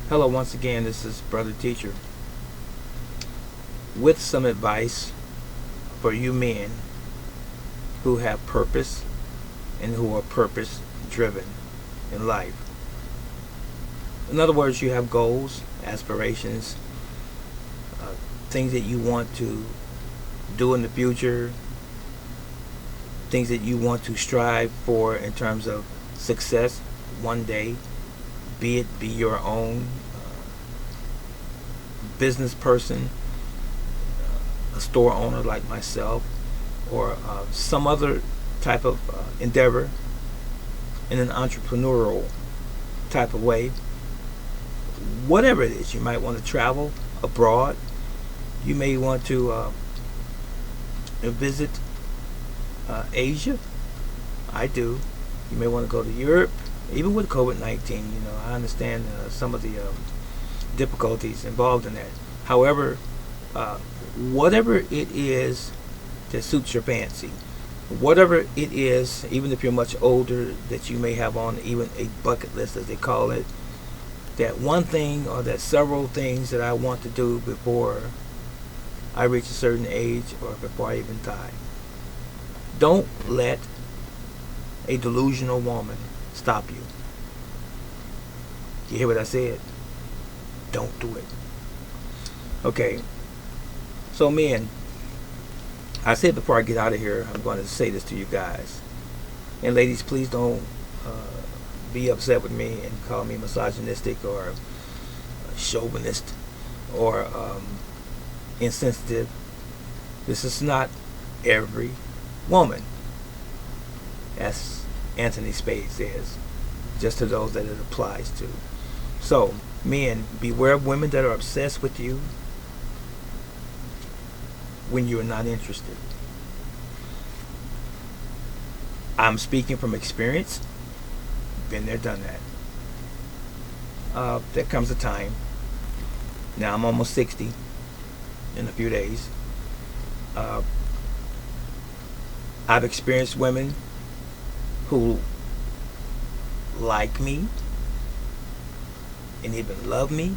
Hello, once again, this is Brother Teacher with some advice for you men who have purpose and who are purpose driven in life. In other words, you have goals, aspirations, things that you want to do in the future, things that you want to strive for in terms of success one day, be your own business person, a store owner like myself, or some other type of endeavor in an entrepreneurial type of way. Whatever it is, you might want to travel abroad. You may want to visit Asia. I do. You may want to go to Europe. Even with COVID-19, I understand some of the difficulties involved in that. However, whatever it is that suits your fancy, whatever it is, even if you're much older, that you may have on even a bucket list, as they call it, that one thing or that several things that I want to do before I reach a certain age or before I even die. Don't let a delusional woman stop you. You hear what I said? Don't do it. Okay. So men, I said before I get out of here, I'm going to say this to you guys. And ladies, please don't be upset with me and call me misogynistic or chauvinist or insensitive. This is not every woman, as Anthony Spade says, just to those that it applies to. So, men, beware of women that are obsessed with you when you are not interested. I'm speaking from experience. Been there, done that. There comes a time. Now I'm almost 60 in a few days. I've experienced women who like me and even love me,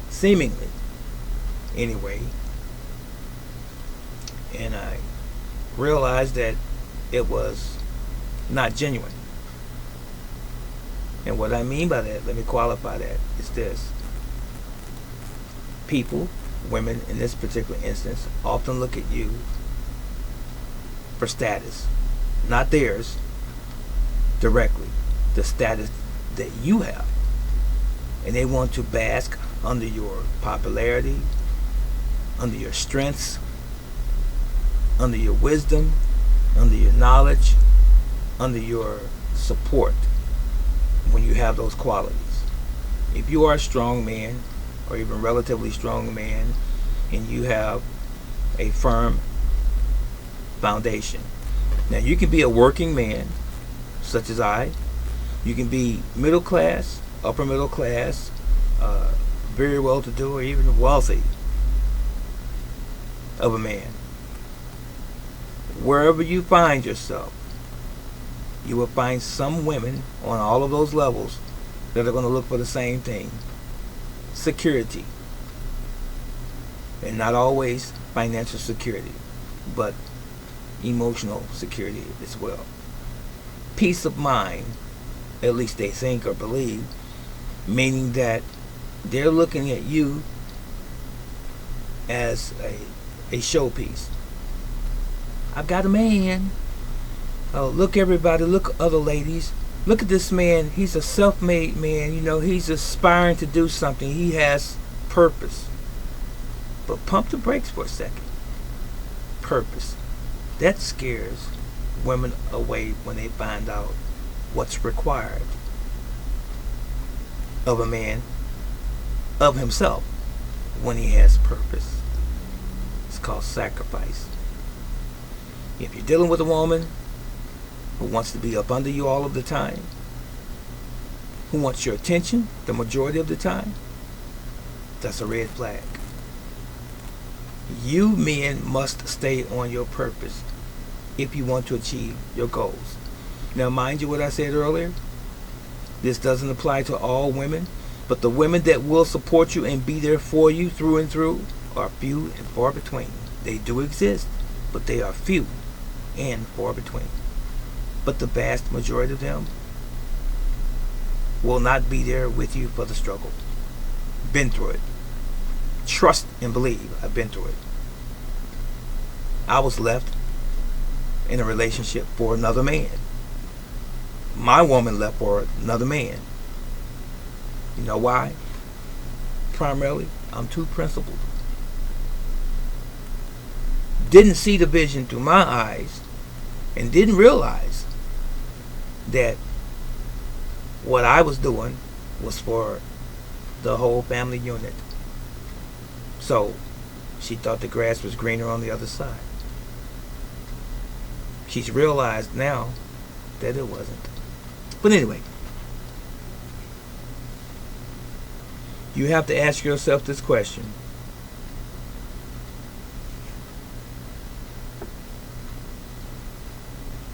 seemingly, anyway. And I realized that it was not genuine. And what I mean by that, let me qualify that, is this. People, women in this particular instance, often look at you for status, not theirs directly, the status that you have. And they want to bask under your popularity, under your strengths, under your wisdom, under your knowledge, under your support when you have those qualities. If you are a strong man, or even relatively strong man, and you have a firm foundation. Now you can be a working man, such as I. You can be middle class, upper middle class, very well to do, or even wealthy of a man. Wherever you find yourself, you will find some women on all of those levels that are going to look for the same thing. Security. And not always financial security, but emotional security as well. Peace of mind, at least they think or believe, meaning that they're looking at you as a showpiece. I've got a man. Oh, look everybody, look other ladies. Look at this man. He's a self-made man. He's aspiring to do something. He has purpose. But pump the brakes for a second. Purpose. That scares women away when they find out what's required of a man, of himself, when he has purpose. It's called sacrifice. If you're dealing with a woman who wants to be up under you all of the time, who wants your attention the majority of the time, that's a red flag. You men must stay on your purpose if you want to achieve your goals. Now, mind you what I said earlier, this doesn't apply to all women. But the women that will support you and be there for you through and through are few and far between. They do exist, but they are few and far between. But the vast majority of them will not be there with you for the struggle. Been through it. Trust and believe I've been through it. I was left in a relationship for another man. My woman left for another man. You know why? Primarily, I'm too principled. Didn't see the vision through my eyes and didn't realize that what I was doing was for the whole family unit. So she thought the grass was greener on the other side. She's realized now that it wasn't. But anyway, you have to ask yourself this question.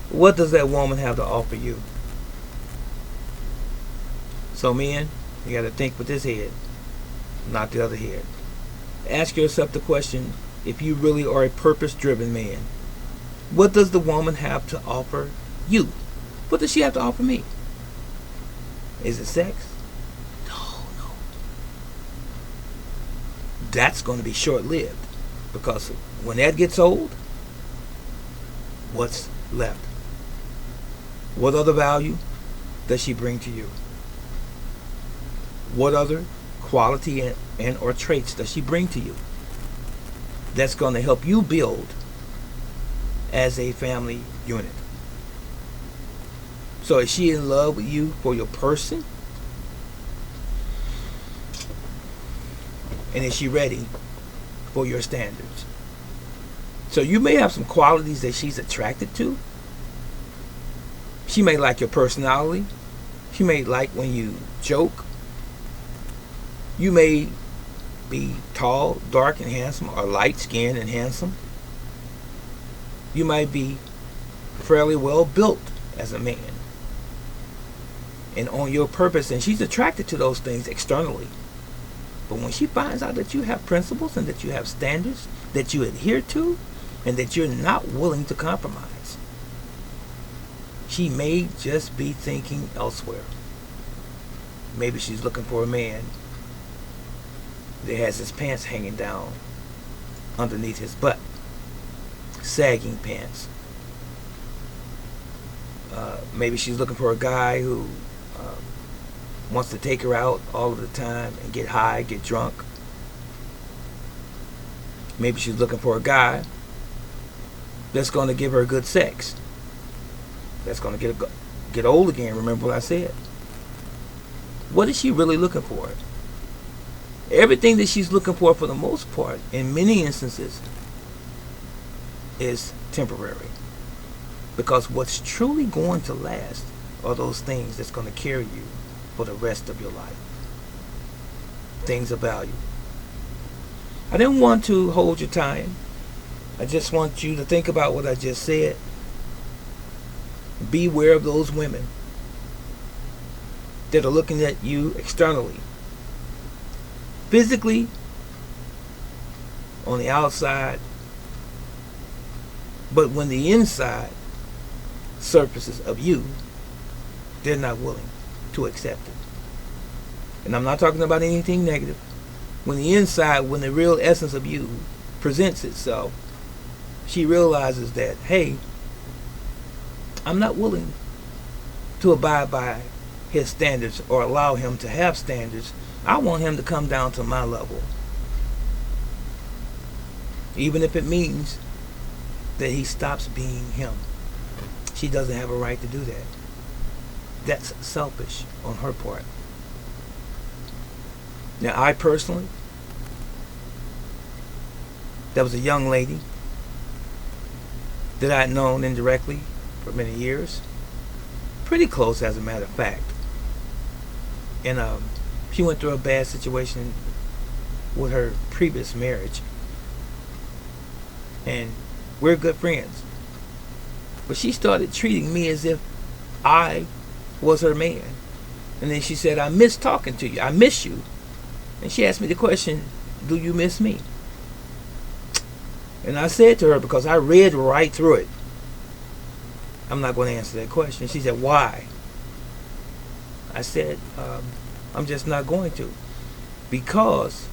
What does that woman have to offer you? So men, you got to think with this head, not the other head. Ask yourself the question, if you really are a purpose-driven man, what does the woman have to offer you? What does she have to offer me? Is it sex? No. That's going to be short-lived, because when that gets old, what's left? What other value does she bring to you? What other quality and or traits does she bring to you that's going to help you build as a family unit? So is she in love with you for your person? And is she ready for your standards? So you may have some qualities that she's attracted to. She may like your personality. She may like when you joke. You may be tall, dark, and handsome, or light-skinned and handsome. You might be fairly well built as a man and on your purpose, and she's attracted to those things externally. But when she finds out that you have principles and that you have standards that you adhere to and that you're not willing to compromise, she may just be thinking elsewhere. Maybe she's looking for a man that has his pants hanging down underneath his butt, sagging pants. Maybe she's looking for a guy who wants to take her out all of the time and get high, get drunk. Maybe she's looking for a guy that's going to give her good sex, that's going to get old again. Remember what I said. What is she really looking for? Everything that she's looking for the most part, in many instances, is temporary. Because what's truly going to last are those things that's going to carry you for the rest of your life. Things of value. I didn't want to hold your time. I just want you to think about what I just said. Beware of those women that are looking at you externally, physically, on the outside, but when the inside surfaces of you, they're not willing to accept it. And I'm not talking about anything negative. When the inside, when the real essence of you presents itself, she realizes that, hey, I'm not willing to abide by his standards or allow him to have standards. I want him to come down to my level. Even if it means that he stops being him. She doesn't have a right to do that. That's selfish on her part. Now, I personally, there was a young lady that I had known indirectly for many years. Pretty close, as a matter of fact. And she went through a bad situation with her previous marriage. And we're good friends. But she started treating me as if I was her man. And then she said, I miss talking to you. I miss you. And she asked me the question, do you miss me? And I said to her, because I read right through it, I'm not going to answer that question. She said, why? I said, I'm just not going to. Because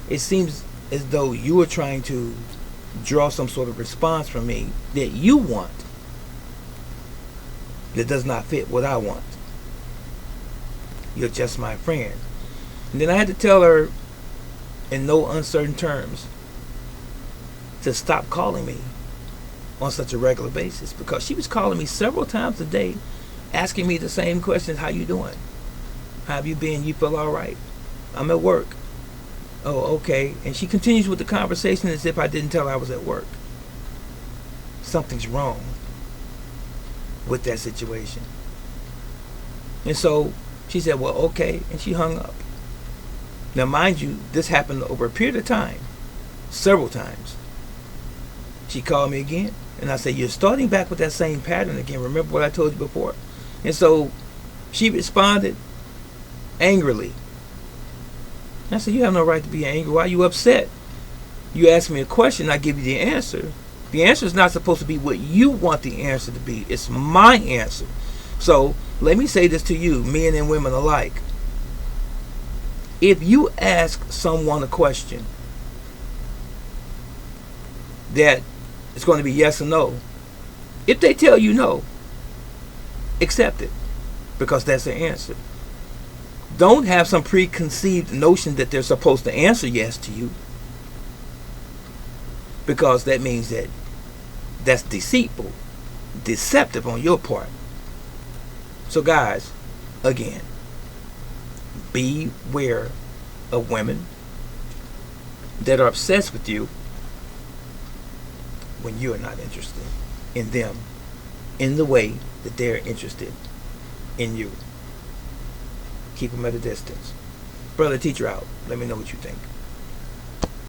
it seems as though you are trying to draw some sort of response from me that you want that does not fit what I want. You're just my friend. And then I had to tell her in no uncertain terms to stop calling me on such a regular basis, because she was calling me several times a day asking me the same questions. How you doing? How have you been? You feel all right? I'm at work. Oh, okay. And she continues with the conversation as if I didn't tell her I was at work. Something's wrong with that situation. And so she said, well, okay. And she hung up. Now, mind you, this happened over a period of time, several times. She called me again, and I said, you're starting back with that same pattern again. Remember what I told you before? And so she responded angrily. I said, you have no right to be angry. Why are you upset? You ask me a question, I give you the answer. The answer is not supposed to be what you want the answer to be. It's my answer. So let me say this to you, men and women alike. If you ask someone a question that it's going to be yes or no, if they tell you no, accept it, because that's the answer. Don't have some preconceived notion that they're supposed to answer yes to you, because that means that that's deceitful, deceptive on your part. So guys, again, beware of women that are obsessed with you when you are not interested in them in the way that they're interested in you. Keep them at a distance. Brother Teacher out. Let me know what you think.